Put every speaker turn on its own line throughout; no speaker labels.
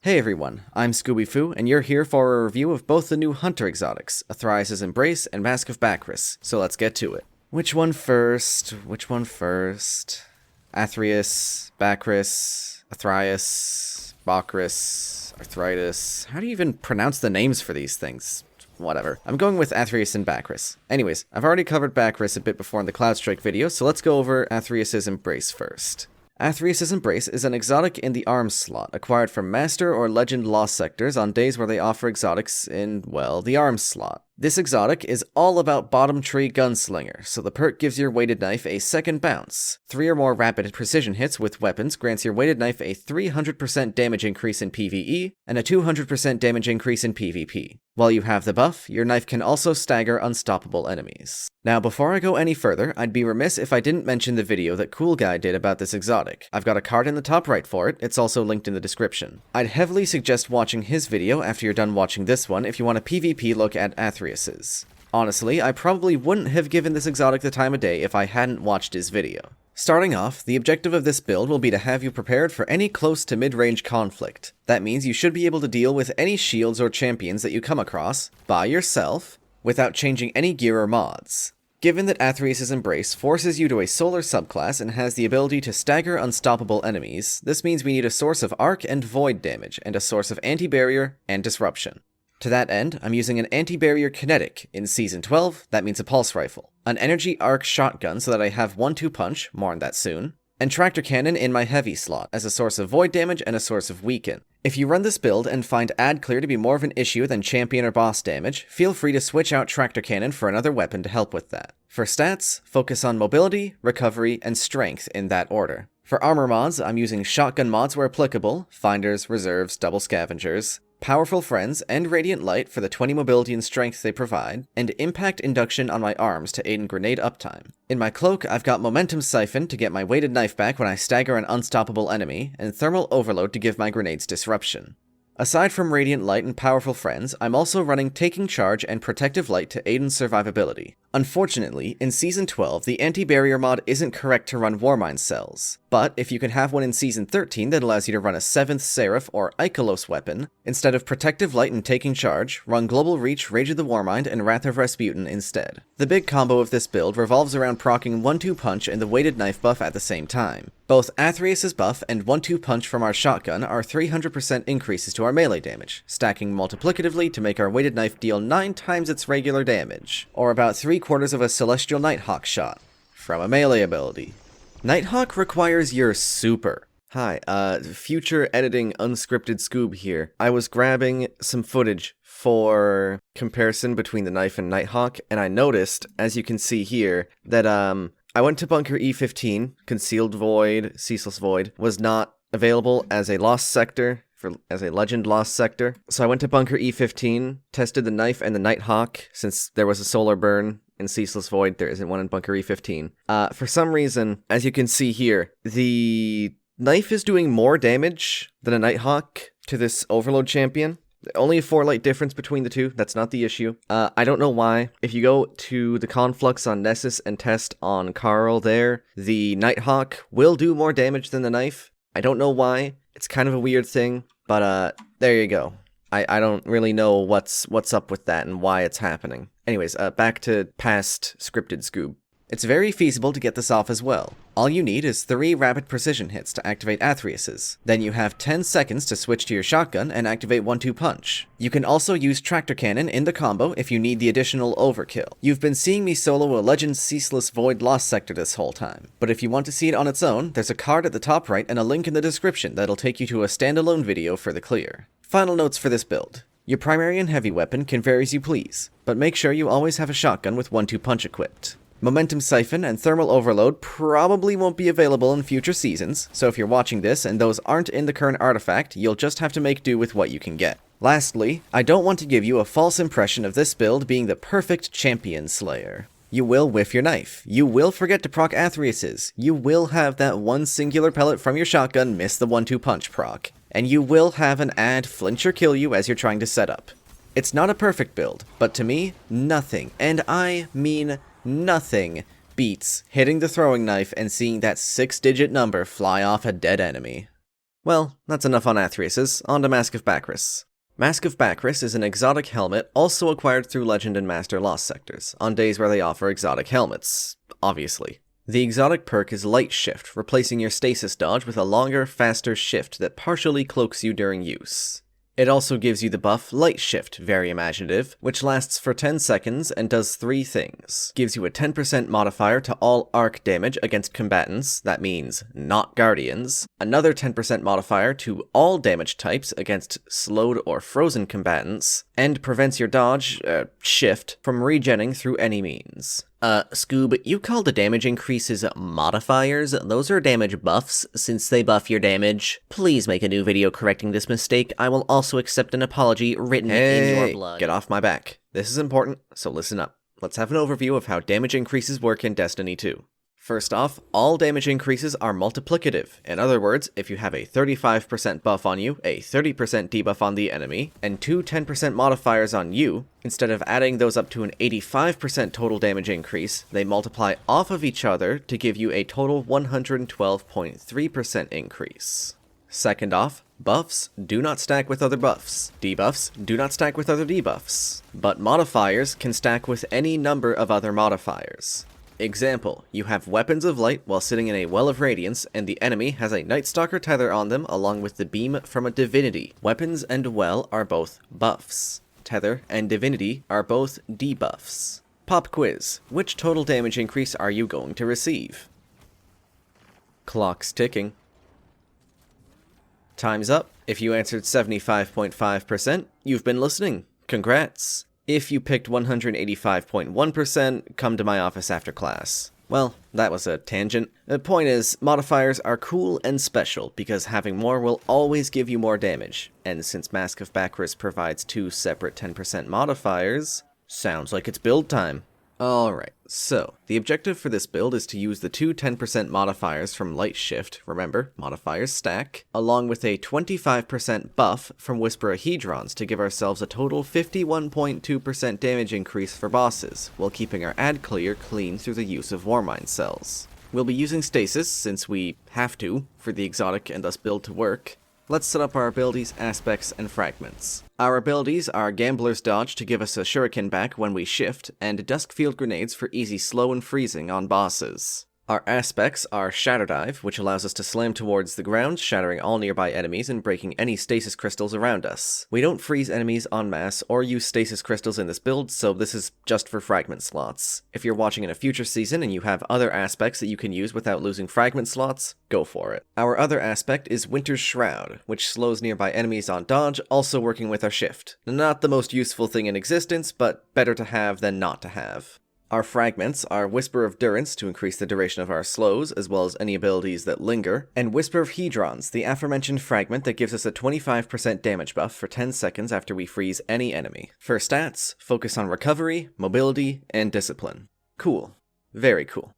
Hey everyone, I'm Scooby-Foo, and you're here for a review of both the new Hunter exotics, Athrys' Embrace and Mask of Bakris, so let's get to it. Which one first? Athrys, Bakris, Athrys, Bakris, Arthritis. How do you even pronounce the names for these things? Whatever. I'm going with Athrys and Bakris. Anyways, I've already covered Bakris a bit before in the Cloud Strike video, so let's go over Athrys' Embrace first. Athrys' Embrace is an exotic in the Arms slot, acquired from Master or Legend Lost sectors on days where they offer exotics in, well, the Arms slot. This exotic is all about Bottom Tree Gunslinger, so the perk gives your weighted knife a second bounce. 3 or more rapid precision hits with weapons grants your weighted knife a 300% damage increase in PvE, and a 200% damage increase in PvP. While you have the buff, your knife can also stagger unstoppable enemies. Now, before I go any further, I'd be remiss if I didn't mention the video that Cool Guy did about this exotic. I've got a card in the top right for it, it's also linked in the description. I'd heavily suggest watching his video after you're done watching this one if you want a PvP look at Athrys'. Honestly, I probably wouldn't have given this exotic the time of day if I hadn't watched his video. Starting off, the objective of this build will be to have you prepared for any close to mid-range conflict. That means you should be able to deal with any shields or champions that you come across, by yourself, without changing any gear or mods. Given that Athrys' Embrace forces you to a solar subclass and has the ability to stagger unstoppable enemies, this means we need a source of arc and void damage, and a source of anti-barrier and disruption. To that end, I'm using an anti-barrier kinetic in Season 12, that means a pulse rifle, an energy arc shotgun so that I have 1-2 punch, more on that soon, and tractor cannon in my heavy slot as a source of void damage and a source of weaken. If you run this build and find ad clear to be more of an issue than champion or boss damage, feel free to switch out tractor cannon for another weapon to help with that. For stats, focus on mobility, recovery, and strength in that order. For armor mods, I'm using shotgun mods where applicable, finders, reserves, double scavengers, Powerful Friends, and Radiant Light for the 20 mobility and strength they provide, and Impact Induction on my arms to aid in grenade uptime. In my cloak, I've got Momentum Siphon to get my weighted knife back when I stagger an unstoppable enemy, and Thermal Overload to give my grenades disruption. Aside from Radiant Light and Powerful Friends, I'm also running Taking Charge and Protective Light to aid in survivability. Unfortunately, in Season 12, the anti-barrier mod isn't correct to run Warmind cells, but if you can have one in Season 13 that allows you to run a 7th Seraph or Ikelos weapon, instead of Protective Light and Taking Charge, run Global Reach, Rage of the Warmind, and Wrath of Rasputin instead. The big combo of this build revolves around proccing 1-2 punch and the weighted knife buff at the same time. Both Athrys' buff and 1-2 punch from our shotgun are 300% increases to our melee damage, stacking multiplicatively to make our weighted knife deal 9 times its regular damage, or about 3/4 of a Celestial Nighthawk shot, from a melee ability. Nighthawk requires your super. Hi, future editing unscripted Scoob here. I was grabbing some footage for comparison between the knife and Nighthawk, and I noticed, as you can see here, that I went to Bunker E15, Concealed Void, Ceaseless Void, was not available as a lost sector, as a Legend Lost sector. So I went to Bunker E15, tested the knife and the Nighthawk, since there was a solar burn in Ceaseless Void, there isn't one in Bunker E15. For some reason, as you can see here, the knife is doing more damage than a Nighthawk to this Overload champion. Only a 4 light difference between the two, that's not the issue. I don't know why. If you go to the Conflux on Nessus and test on Carl there, the Nighthawk will do more damage than the knife. I don't know why. It's kind of a weird thing, but there you go. I don't really know what's up with that and why it's happening. Anyways, back to past scripted Scoob. It's very feasible to get this off as well. All you need is 3 rapid precision hits to activate Athrys'. Then you have 10 seconds to switch to your shotgun and activate 1-2 punch. You can also use Tractor Cannon in the combo if you need the additional overkill. You've been seeing me solo a Legend Ceaseless Void Lost sector this whole time, but if you want to see it on its own, there's a card at the top right and a link in the description that'll take you to a standalone video for the clear. Final notes for this build. Your primary and heavy weapon can vary as you please, but make sure you always have a shotgun with 1-2 punch equipped. Momentum Siphon and Thermal Overload probably won't be available in future seasons, so if you're watching this and those aren't in the current artifact, you'll just have to make do with what you can get. Lastly, I don't want to give you a false impression of this build being the perfect champion slayer. You will whiff your knife, you will forget to proc Athrys', you will have that one singular pellet from your shotgun miss the 1-2 punch proc, and you will have an ad flinch or kill you as you're trying to set up. It's not a perfect build, but to me, nothing, and I mean nothing, beats hitting the throwing knife and seeing that 6-digit number fly off a dead enemy. Well, that's enough on Athrys. On to Mask of Bakris. Mask of Bakris is an exotic helmet also acquired through Legend and Master Lost sectors, on days where they offer exotic helmets, obviously. The exotic perk is Light Shift, replacing your stasis dodge with a longer, faster shift that partially cloaks you during use. It also gives you the buff Light Shift, very imaginative, which lasts for 10 seconds and does 3 things. Gives you a 10% modifier to all arc damage against combatants, that means not guardians. Another 10% modifier to all damage types against slowed or frozen combatants, and prevents your dodge, shift, from regenning through any means. Scoob, you call the damage increases modifiers? Those are damage buffs, since they buff your damage. Please make a new video correcting this mistake. I will also accept an apology written in your blood. Get off my back. This is important, so listen up. Let's have an overview of how damage increases work in Destiny 2. First off, all damage increases are multiplicative. In other words, if you have a 35% buff on you, a 30% debuff on the enemy, and 2 10% modifiers on you, instead of adding those up to an 85% total damage increase, they multiply off of each other to give you a total 112.3% increase. Second off, buffs do not stack with other buffs. Debuffs do not stack with other debuffs. But modifiers can stack with any number of other modifiers. Example, you have Weapons of Light while sitting in a Well of Radiance, and the enemy has a Night Stalker tether on them along with the beam from a divinity. Weapons and Well are both buffs. Tether and divinity are both debuffs. Pop quiz. Which total damage increase are you going to receive? Clock's ticking. Time's up. If you answered 75.5%, you've been listening. Congrats. If you picked 185.1%, come to my office after class. Well, that was a tangent. The point is, modifiers are cool and special, because having more will always give you more damage. And since Mask of Bakris provides 2 separate 10% modifiers, sounds like it's build time. Alright, so, the objective for this build is to use the 2 10% modifiers from Light Shift, remember, modifiers stack, along with a 25% buff from Whisper of Hedrons to give ourselves a total 51.2% damage increase for bosses, while keeping our ad clear clean through the use of Warmind cells. We'll be using stasis, since we have to, for the exotic and thus build to work. Let's set up our abilities, aspects, and fragments. Our abilities are Gambler's Dodge to give us a shuriken back when we shift, and Duskfield Grenades for easy slow and freezing on bosses. Our aspects are Shatter Dive, which allows us to slam towards the ground, shattering all nearby enemies and breaking any stasis crystals around us. We don't freeze enemies en masse or use stasis crystals in this build, so this is just for fragment slots. If you're watching in a future season and you have other aspects that you can use without losing fragment slots, go for it. Our other aspect is Winter's Shroud, which slows nearby enemies on dodge, also working with our shift. Not the most useful thing in existence, but better to have than not to have. Our fragments are Whisper of Durance to increase the duration of our slows, as well as any abilities that linger, and Whisper of Hedrons, the aforementioned fragment that gives us a 25% damage buff for 10 seconds after we freeze any enemy. For stats, focus on recovery, mobility, and discipline. Cool. Very cool.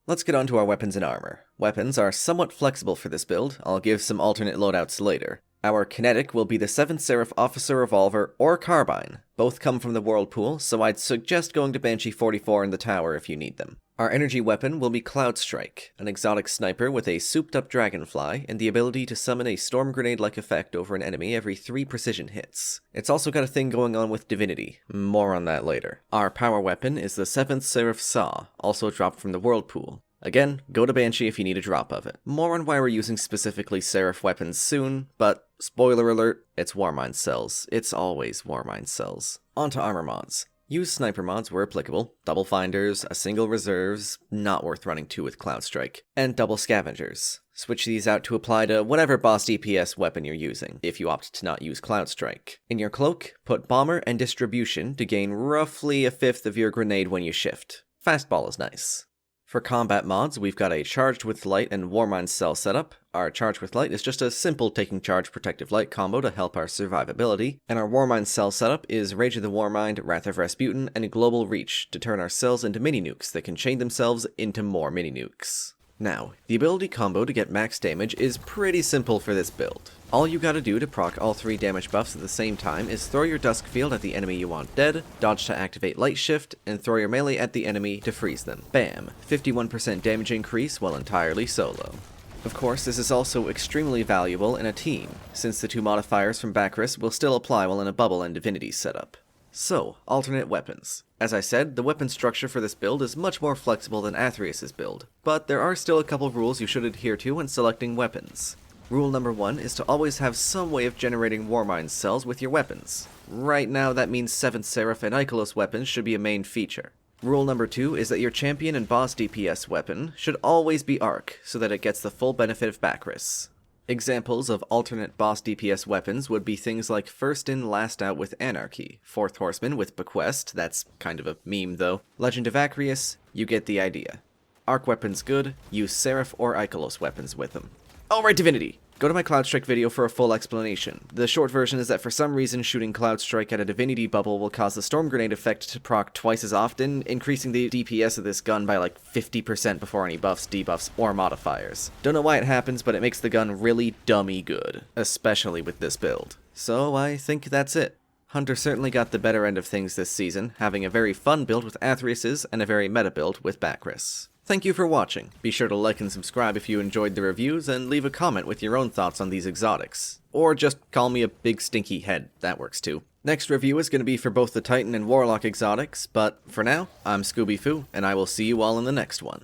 Let's get on to our weapons and armor. Weapons are somewhat flexible for this build. I'll give some alternate loadouts later. Our kinetic will be the 7th Seraph Officer Revolver or Carbine. Both come from the Whirlpool, so I'd suggest going to Banshee 44 in the tower if you need them. Our energy weapon will be Cloud Strike, an exotic sniper with a souped-up dragonfly and the ability to summon a storm grenade-like effect over an enemy every 3 precision hits. It's also got a thing going on with Divinity. More on that later. Our power weapon is the 7th Seraph Saw, also dropped from the Whirlpool. Again, go to Banshee if you need a drop of it. More on why we're using specifically Seraph weapons soon, but spoiler alert, it's Warmind cells. It's always Warmind cells. On to armor mods. Use sniper mods where applicable, double finders, a single reserves, not worth running 2 with Cloud Strike, and double scavengers. Switch these out to apply to whatever boss DPS weapon you're using, if you opt to not use Cloud Strike. In your cloak, put Bomber and Distribution to gain roughly a 1/5 of your grenade when you shift. Fastball is nice. For combat mods, we've got a Charged with Light and Warmind cell setup. Our Charged with Light is just a simple taking charge protective light combo to help our survivability, and our Warmind cell setup is Rage of the Warmind, Wrath of Rasputin, and Global Reach to turn our cells into mini-nukes that can chain themselves into more mini-nukes. Now, the ability combo to get max damage is pretty simple for this build. All you gotta do to proc all 3 damage buffs at the same time is throw your Duskfield at the enemy you want dead, dodge to activate Light Shift, and throw your melee at the enemy to freeze them. Bam! 51% damage increase while entirely solo. Of course, this is also extremely valuable in a team, since the 2 modifiers from Bakris will still apply while in a bubble and divinity setup. So, alternate weapons. As I said, the weapon structure for this build is much more flexible than Athrys' build, but there are still a couple rules you should adhere to when selecting weapons. Rule number 1 is to always have some way of generating Warmind cells with your weapons. Right now that means 7th Seraph and Ikelos weapons should be a main feature. Rule number 2 is that your champion and boss DPS weapon should always be Arc, so that it gets the full benefit of Bakris. Examples of alternate boss DPS weapons would be things like First In, Last Out with Anarchy, 4th Horseman with Bequest, that's kind of a meme though, Legend of Akrius, you get the idea. Arc weapons good, use Seraph or Ikelos weapons with them. Alright, Divinity! Go to my Cloud Strike video for a full explanation. The short version is that for some reason shooting Cloud Strike at a Divinity bubble will cause the Storm Grenade effect to proc twice as often, increasing the DPS of this gun by like 50% before any buffs, debuffs, or modifiers. Don't know why it happens, but it makes the gun really dummy good, especially with this build. So I think that's it. Hunter certainly got the better end of things this season, having a very fun build with Athrys' and a very meta build with Bakris. Thank you for watching. Be sure to like and subscribe if you enjoyed the reviews, and leave a comment with your own thoughts on these exotics. Or just call me a big stinky head, that works too. Next review is going to be for both the Titan and Warlock exotics, but for now, I'm Scooby Foo, and I will see you all in the next one.